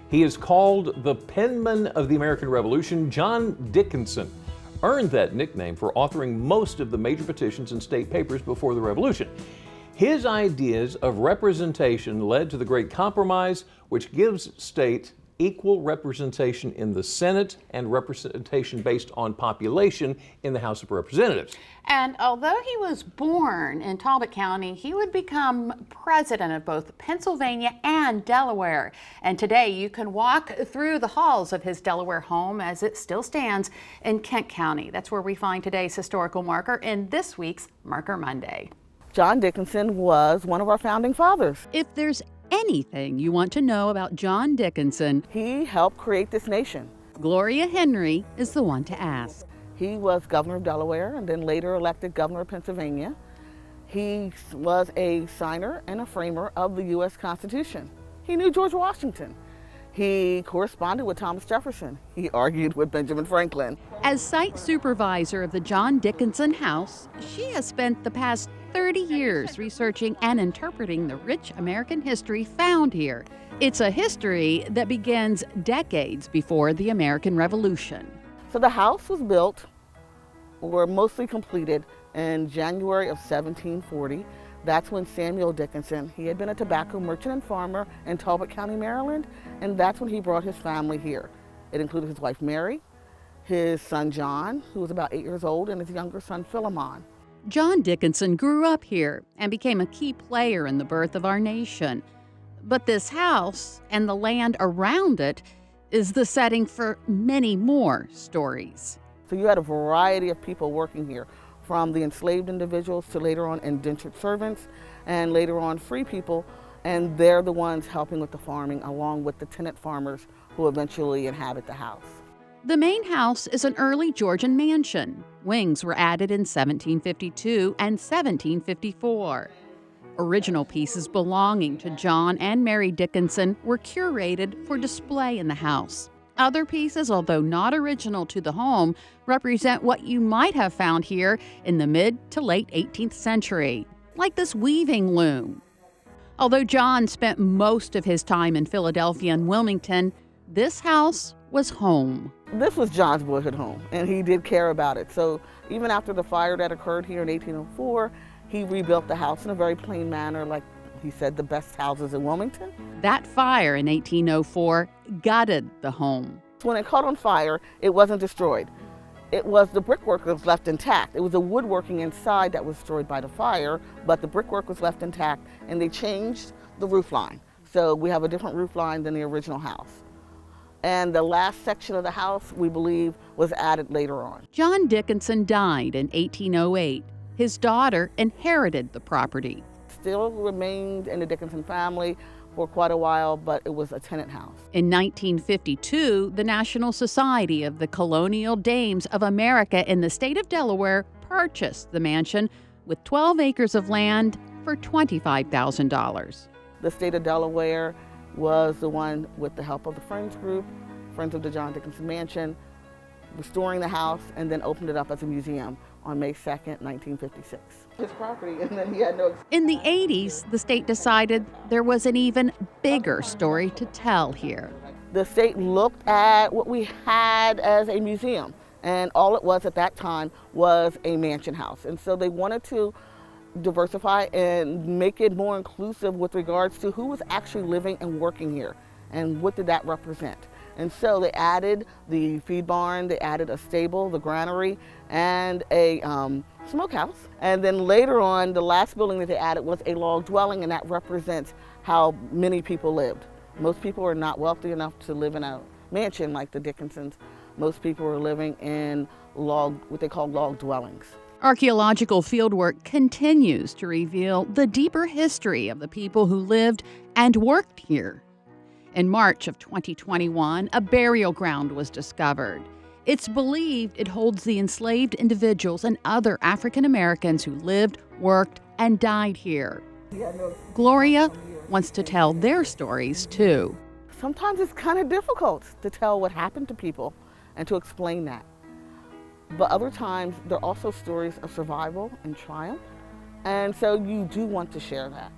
He is called the penman of the American Revolution. John Dickinson earned that nickname for authoring most of the major petitions and state papers before the Revolution. His ideas of representation led to the Great Compromise, which gives states equal representation in the Senate and representation based on population in the House of Representatives. And although he was born in Talbot County, he would become president of both Pennsylvania and Delaware. And today you can walk through the halls of his Delaware home as it still stands in Kent County. That's where we find today's historical marker in this week's Marker Monday. John Dickinson was one of our founding fathers. If there's anything you want to know about John Dickinson, he helped create this nation. Gloria Henry is the one to ask. He was governor of Delaware and then later elected governor of Pennsylvania. He was a signer and a framer of the U.S. Constitution. He knew George Washington. He corresponded with Thomas Jefferson. He argued with Benjamin Franklin. As site supervisor of the John Dickinson House, she has spent the past 30 years researching and interpreting the rich American history found here. It's a history that begins decades before the American Revolution. So the house was built, or mostly completed, in January of 1740. That's when Samuel Dickinson, he had been a tobacco merchant and farmer in Talbot County, Maryland, and that's when he brought his family here. It included his wife Mary, his son John, who was about 8 years old, and his younger son Philemon. John Dickinson grew up here and became a key player in the birth of our nation. But this house and the land around it is the setting for many more stories. So you had a variety of people working here, from the enslaved individuals to later on indentured servants and later on free people, and they're the ones helping with the farming along with the tenant farmers who eventually inhabit the house. The main house is an early Georgian mansion. Wings were added in 1752 and 1754. Original pieces belonging to John and Mary Dickinson were curated for display in the house. Other pieces, although not original to the home, represent what you might have found here in the mid to late 18th century, like this weaving loom. Although John spent most of his time in Philadelphia and Wilmington, this house was home. This was John's boyhood home, and he did care about it. So even after the fire that occurred here in 1804, he rebuilt the house in a very plain manner, like he said, the best houses in Wilmington. That fire in 1804 gutted the home. When it caught on fire, it wasn't destroyed. It was the brickwork that was left intact. It was the woodworking inside that was destroyed by the fire, but the brickwork was left intact, and they changed the roof line. So we have a different roof line than the original house. And the last section of the house, we believe, was added later on. John Dickinson died in 1808. His daughter inherited the property. Still remained in the Dickinson family for quite a while, but it was a tenant house. In 1952, the National Society of the Colonial Dames of America in the state of Delaware purchased the mansion with 12 acres of land for $25,000. The state of Delaware was the one, with the help of the Friends group, Friends of the John Dickinson Mansion, restoring the house and then opened it up as a museum on May 2nd, 1956. His property, and then he had no... In the 80s, the state decided there was an even bigger story to tell here. The state looked at what we had as a museum, and all it was at that time was a mansion house. And so they wanted to diversify and make it more inclusive with regards to who was actually living and working here and what did that represent. And so they added the feed barn, they added a stable, the granary, and a smokehouse. And then later on, the last building that they added was a log dwelling, and that represents how many people lived. Most people are not wealthy enough to live in a mansion like the Dickinsons. Most people are living in what they call log dwellings. Archaeological fieldwork continues to reveal the deeper history of the people who lived and worked here. In March of 2021, a burial ground was discovered. It's believed it holds the enslaved individuals and other African Americans who lived, worked, and died here. Gloria wants to tell their stories too. Sometimes it's kind of difficult to tell what happened to people and to explain that. But other times, there are also stories of survival and triumph. And so you do want to share that.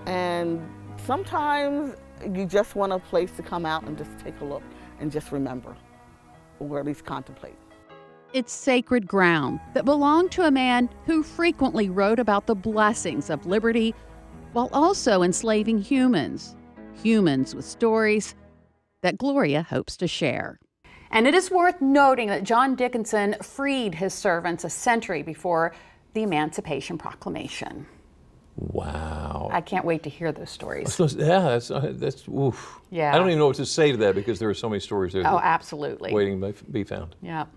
And sometimes you just want a place to come out and just take a look and just remember, or at least contemplate. It's sacred ground that belonged to a man who frequently wrote about the blessings of liberty while also enslaving humans with stories that Gloria hopes to share. And it is worth noting that John Dickinson freed his servants a century before the Emancipation Proclamation. Wow. I can't wait to hear those stories. Yeah, that's oof. Yeah. I don't even know what to say to that because there are so many stories there. Oh, absolutely. Waiting to be found. Yep.